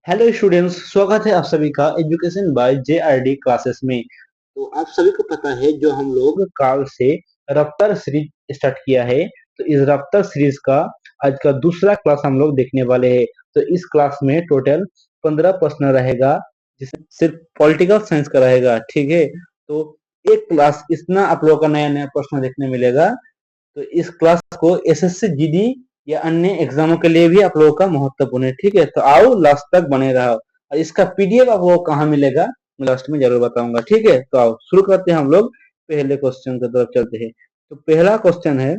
Hello students, स्वागत है आप सभी का एजुकेशन बाय जेआरडी क्लासेस में। तो आप सभी को पता है जो हम लोग काल से रफ्तार सीरीज स्टार्ट किया है। तो इस रफ्तार सीरीज का आज का दूसरा क्लास हम लोग देखने वाले हैं। तो इस क्लास में टोटल 15 प्रश्न रहेगा, जिसमें सिर्फ पॉलिटिकल साइंस का रहेगा। ठीक है, तो एक क्लास इतना आप लोगों का नया नया प्रश्न देखने मिलेगा। तो इस क्लास को एसएससी जीडी या अन्य एग्जामों के लिए भी आप लोगों का महत्वपूर्ण है। ठीक है, तो आओ लास्ट तक बने रहो। और इसका पीडीएफ आप लोगों को कहाँ मिलेगा मैं लास्ट में जरूर बताऊंगा। ठीक है, तो आओ शुरू करते हैं हम लोग। पहले क्वेश्चन की तरफ चलते हैं। तो पहला क्वेश्चन है,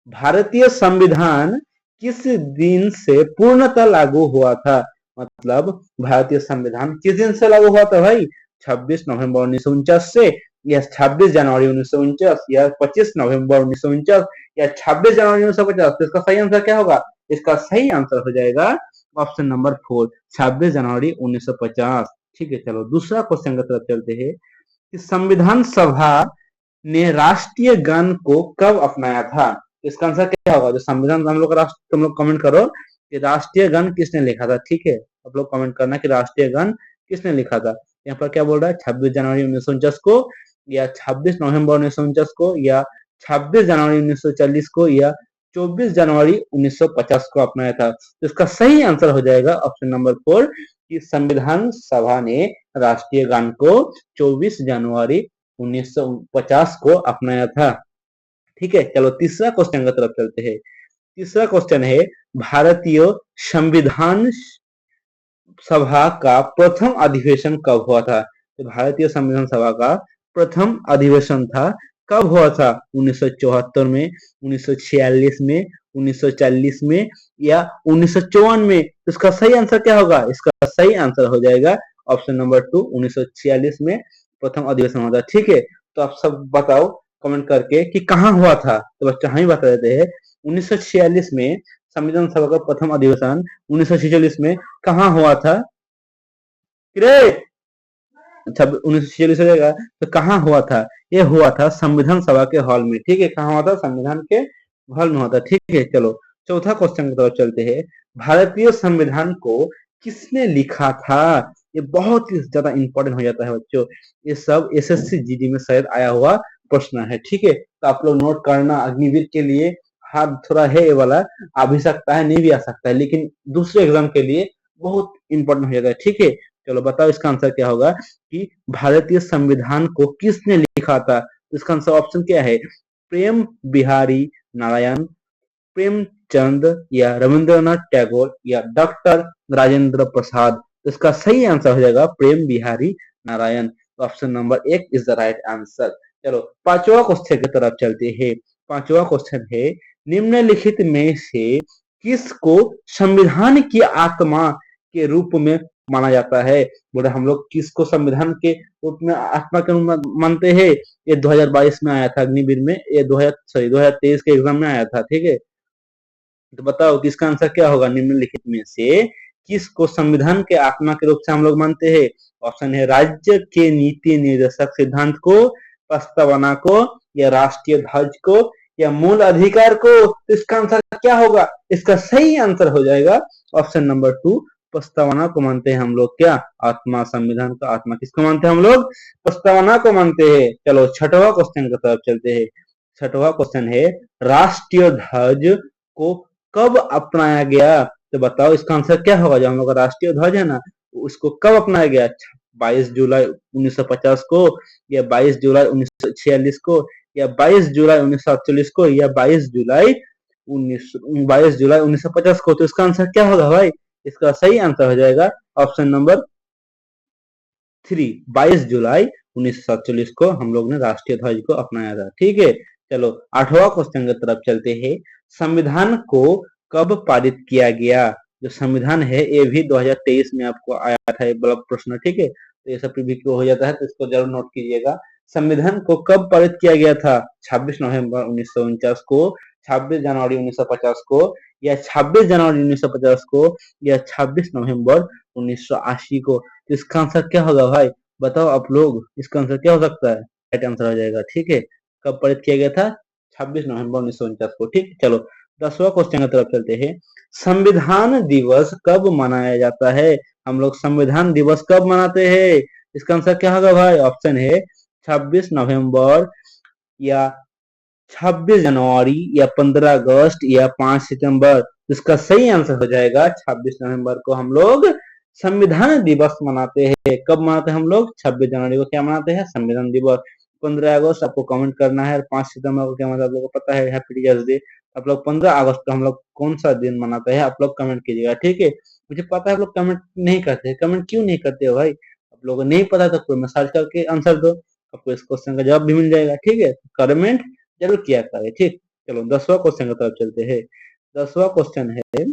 भारतीय संविधान किस दिन से पूर्णतः लागू हुआ था? मतलब भारतीय संविधान किस दिन से लागू हुआ था भाई? 26 नवंबर 1949 से, या 26 जनवरी 1949, या 25 नवंबर 1949, या 26 जनवरी 1950? तो इसका सही आंसर क्या होगा? इसका सही आंसर हो जाएगा ऑप्शन नंबर 4, 26 जनवरी 1950। ठीक है, चलो दूसरा क्वेश्चन की तरफ चलते हैं कि संविधान सभा ने राष्ट्रीय गान को कब अपनाया था? इसका आंसर क्या होगा? जो संविधान हम लोग का राष्ट्र, तुम लोग कमेंट करो कि राष्ट्रीय गान किसने लिखा था। ठीक है, आप लोग कमेंट करना कि राष्ट्रीय गान किसने लिखा था। यहाँ पर क्या बोल रहा है? 26 जनवरी 1949 को, या 26 नवंबर 1949 को, या 26 जनवरी 1940 को, या 24 जनवरी 1950 को अपनाया था। तो इसका सही आंसर हो जाएगा ऑप्शन नंबर 4 कि संविधान सभा ने राष्ट्रीय गान को 24 जनवरी 1950 को अपनाया था। ठीक है, चलो तीसरा क्वेश्चन की तरफ चलते हैं। तीसरा क्वेश्चन है, भारतीय संविधान सभा का प्रथम अधिवेशन कब हुआ था? तो भारतीय संविधान सभा का प्रथम अधिवेशन था कब हुआ था? 1974 में, 1946 में, 1940 में, या 1954 में? तो इसका सही आंसर क्या होगा? इसका सही आंसर हो जाएगा ऑप्शन नंबर 2, 1946 में प्रथम अधिवेशन हुआ था। ठीक है, तो आप सब बताओ कमेंट करके कि कहाँ हुआ था। तो बच्चा हम ही बता देते हैं, 1946 में संविधान सभा का प्रथम अधिवेशन 1946 में कहाँ हुआ था? अच्छा, 1946 हो जाएगा। तो कहाँ हुआ था? ये हुआ था संविधान सभा के हॉल में। ठीक है, कहाँ हुआ था? संविधान के हॉल में हुआ था। ठीक है, चलो चौथा क्वेश्चन की तरफ चलते हैं। भारतीय संविधान को किसने लिखा था? ये बहुत ही ज्यादा इंपॉर्टेंट हो जाता है बच्चों। ये सब एसएससी जीडी में शायद आया हुआ प्रश्न है। ठीक है, तो आप लोग नोट करना। अग्निवीर के लिए हार्ड थोड़ा है ये वाला, आ भी सकता है नहीं भी आ सकता है, लेकिन दूसरे एग्जाम के लिए बहुत इंपॉर्टेंट हो जाता है। ठीक है, चलो बताओ इसका आंसर क्या होगा कि भारतीय संविधान को किसने लिखा था? इसका आंसर ऑप्शन क्या है? प्रेम बिहारी नारायण, प्रेमचंद, या रविंद्रनाथ टैगोर, या डॉक्टर राजेंद्र प्रसाद? तो इसका सही आंसर हो जाएगा प्रेम बिहारी नारायण। तो option number 1 is the right answer. चलो पांचवा क्वेश्चन की तरफ चलते हैं। पांचवा क्वेश्चन है, निम्नलिखित में से किसको संविधान की आत्मा के रूप में माना जाता है? बोले हम लोग किसको संविधान के रूप में, आत्मा के रूप में मानते हैं? ये 2022 में आया था अग्निवीर में, ये 2023 के एग्जाम में आया था। ठीक है, तो बताओ कि इसका आंसर क्या होगा? निम्नलिखित में से किसको संविधान के आत्मा के रूप से हम लोग मानते हैं? ऑप्शन है राज्य के नीति निर्देशक सिद्धांत को, प्रस्तावना को, या राष्ट्रीय ध्वज को, या मूल अधिकार को? तो इसका आंसर क्या होगा? इसका सही आंसर हो जाएगा ऑप्शन नंबर 2, प्रस्तावना को मानते हैं हम लोग। क्या आत्मा, संविधान का आत्मा किसको मानते हैं हम लोग? प्रस्तावना को मानते हैं। चलो छठवां क्वेश्चन की तरफ चलते हैं। छठवां क्वेश्चन है, राष्ट्रीय ध्वज को कब अपनाया गया? तो बताओ इसका आंसर क्या होगा? जो हम लोग का राष्ट्रीय ध्वज है ना, उसको कब अपनाया गया? 22 जुलाई 1950 को, या 22 जुलाई 1946 को, या 22 जुलाई 1947 को, या 22 जुलाई 1950 को? तो इसका आंसर क्या होगा भाई? इसका सही आंसर हो जाएगा ऑप्शन नंबर 3, 22 जुलाई 1947 को हम लोग ने राष्ट्रीय ध्वज को अपनाया था। ठीक है, चलो आठवां क्वेश्चन की तरफ चलते हैं। संविधान को कब पारित किया गया? जो संविधान है ये भी 2023 में आपको आया था, ये ब्लॉक प्रश्न। ठीक है, तो ये सब प्रीव्यू हो जाता है, तो इसको जरूर नोट कीजिएगा। संविधान को कब पारित किया गया था? 26 नवंबर 1949 को, 26 जनवरी 1950 को, या 26 जनवरी 1950 को, या 26 नवंबर 1980 को? तो इसका आंसर क्या होगा भाई? बताओ आप लोग, इसका आंसर क्या हो सकता है? राइट आंसर हो जाएगा। ठीक है, कब पारित किया गया था? 26 नवंबर 1949 को। ठीक, चलो 10वां क्वेश्चन की तरफ चलते हैं। संविधान दिवस कब मनाया जाता है? हम लोग संविधान दिवस कब मनाते हैं? इसका आंसर क्या होगा भाई? ऑप्शन है 26 नवंबर या 26 जनवरी या 15 अगस्त या 5 सितंबर। इसका सही आंसर हो जाएगा 26 नवंबर को हम लोग संविधान दिवस मनाते हैं। कब मनाते हैं हम लोग? 26 जनवरी को क्या मनाते हैं? संविधान दिवस। 15 अगस्त आपको कमेंट करना है और 5 सितंबर को क्या मतलब आप लोगों को पता है, हैप्पी टीचर्स डे। आप लोग 15 अगस्त को हम लोग कौन सा दिन मनाते हैं आप लोग कमेंट कीजिएगा, ठीक है। मुझे पता है आप लोग कमेंट नहीं करते, कमेंट क्यों नहीं करते हो भाई? आप लोगों को नहीं पता तो कोई मैसेज करके आंसर दो, आपको इस क्वेश्चन का जवाब भी मिल जाएगा, ठीक है। कमेंट जरूर किया करें, ठीक। चलो 10वां क्वेश्चन की तरफ चलते हैं। 10वां क्वेश्चन है,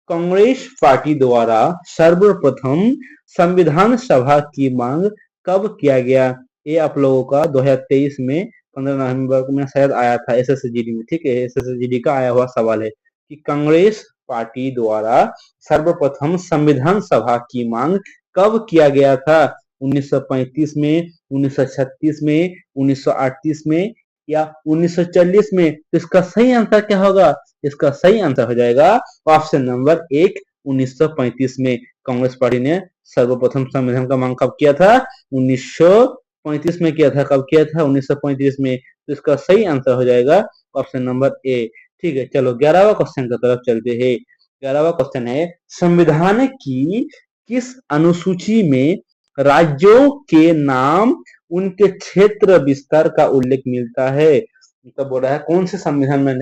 कांग्रेस पार्टी द्वारा सर्वप्रथम संविधान सभा की मांग कब किया गया? ये आप लोगों का 2023 में 15 नवंबर में शायद आया था एसएसजीडी में, ठीक है। एसएसजीडी का आया हुआ सवाल है कि कांग्रेस पार्टी द्वारा सर्वप्रथम संविधान सभा की मांग कब किया गया था? 1935 में, 1936 में, 1938 में या 1940 में? तो इसका सही आंसर क्या होगा? इसका सही आंसर हो जाएगा ऑप्शन नंबर 1, 1935 में कांग्रेस पार्टी ने सर्वप्रथम संविधान का मांग कब किया था? 1935 में किया था। कब किया था? 1935 में। तो इसका सही आंसर हो जाएगा ऑप्शन नंबर ए, ठीक है। चलो 11वां क्वेश्चन की तरफ चलते हैं। 11वां क्वेश्चन है, संविधान की किस अनुसूची में राज्यों के नाम उनके क्षेत्र विस्तार का उल्लेख मिलता है? तो बोल रहा है कौन से संविधान में,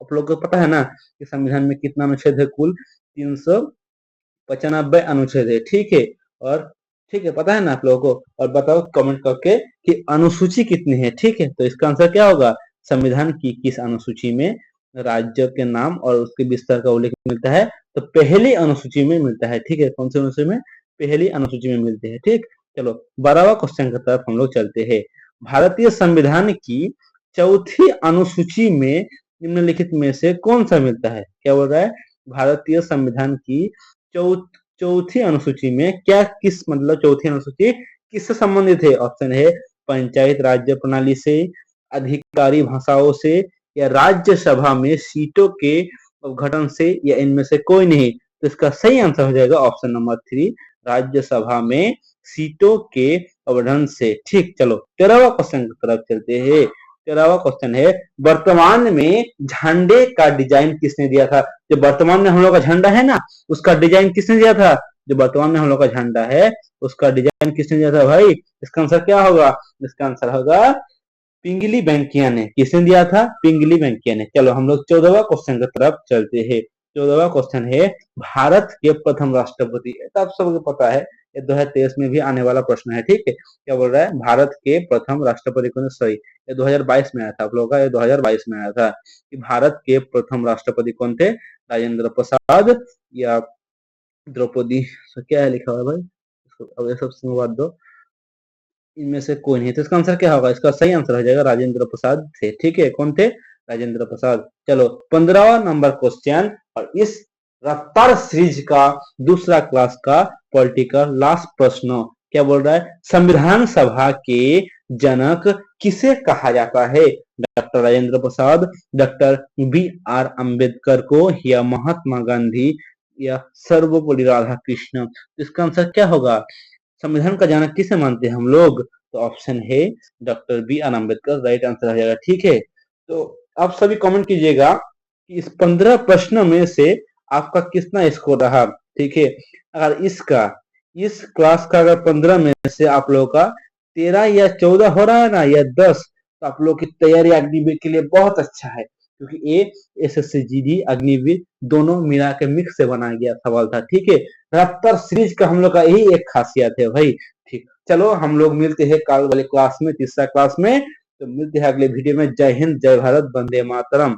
आप लोग को पता है ना कि संविधान में कितना अनुच्छेद है? कुल 395 अनुच्छेद है, ठीक है। और ठीक है, पता है ना आप लोगों को? और बताओ कमेंट करके कि अनुसूची कितनी है, ठीक है। तो इसका आंसर क्या होगा? संविधान की किस अनुसूची में राज्य के नाम और उसके विस्तार का उल्लेख मिलता है? तो पहली अनुसूची में मिलता है, ठीक है। कौन सी अनुसूची में? पहली अनुसूची में मिलते हैं, ठीक। चलो 12वां क्वेश्चन की तरफ हम लोग चलते हैं। भारतीय संविधान की चौथी अनुसूची में निम्नलिखित में से कौन सा मिलता है? क्या बोल रहा है? भारतीय संविधान की चौथी अनुसूची में क्या, किस मतलब चौथी अनुसूची किससे संबंधित है? ऑप्शन है पंचायत राज्य प्रणाली से, अधिकारी भाषाओं से या राज्यसभा में सीटों के गठन से या इनमें से कोई नहीं। तो इसका सही आंसर हो जाएगा ऑप्शन नंबर 3, राज्यसभा में सीटों के अवधान से, ठीक। चलो 13वां क्वेश्चन की तरफ चलते हैं। 13वां क्वेश्चन है, वर्तमान में झंडे का डिजाइन किसने दिया था? जो वर्तमान में हम लोग का झंडा है ना, उसका डिजाइन किसने दिया था? जो वर्तमान में हम लोग का झंडा है उसका डिजाइन किसने दिया था भाई? इसका आंसर क्या होगा? इसका आंसर होगा पिंगली वेंकैया ने। किसने दिया था? पिंगली वेंकैया ने। चलो हम लोग 14वां क्वेश्चन की तरफ चलते हैं। 14वां क्वेश्चन है, भारत के प्रथम राष्ट्रपति, तो आप सबको पता है, ये 2023 में भी आने वाला प्रश्न है, ठीक है। क्या बोल रहा है? भारत के प्रथम राष्ट्रपति कौन? सॉरी, ये 2022 में आया था आप लोगों का, ये 2022 में आया था कि भारत के प्रथम राष्ट्रपति कौन थे? राजेंद्र प्रसाद या द्रौपदी, क्या है लिखा हुआ है भाई? अब ये सब संवाद दो, इनमें से कोई नहीं। तो इसका आंसर क्या होगा? इसका सही आंसर हो जाएगा राजेंद्र प्रसाद थे, ठीक है। कौन थे? राजेंद्र प्रसाद। चलो 15वां नंबर क्वेश्चन, और इस रफ्तार सीरीज का दूसरा क्लास का पॉलिटिकल लास्ट प्रश्न क्या बोल रहा है? संविधान सभा के जनक किसे कहा जाता है? Doctor Rajendra Prasad, doctor B R. Ambedkar को, या महात्मा गांधी, या सर्वपल्ली राधाकृष्ण? इसका आंसर क्या होगा? संविधान का जनक किसे मानते हैं हम लोग? तो ऑप्शन है doctor B R. Ambedkar, right answer आ जाएगा, ठीक है। तो आप सभी कमेंट कीजिएगा कि इस 15 प्रश्नों में से आपका कितना स्कोर रहा, ठीक है। अगर इस क्लास का अगर 15 में से आप लोगों का 13 या 14 हो रहा है ना, या 10, तो आप लोग की तैयारी अग्निवीर के लिए बहुत अच्छा है, क्योंकि ये एसएससी अग्निवीर दोनों मिला के मिक्स से बनाया गया सवाल था, ठीक है। रफ्तार सीरीज का हम लोग का यही एक खासियत है भाई, ठीक। चलो हम लोग मिलते हैं कल वाले क्लास में, तीसरा क्लास में। तो मिलते हैं अगले वीडियो में। जय हिंद, जय भारत, वंदे मातरम।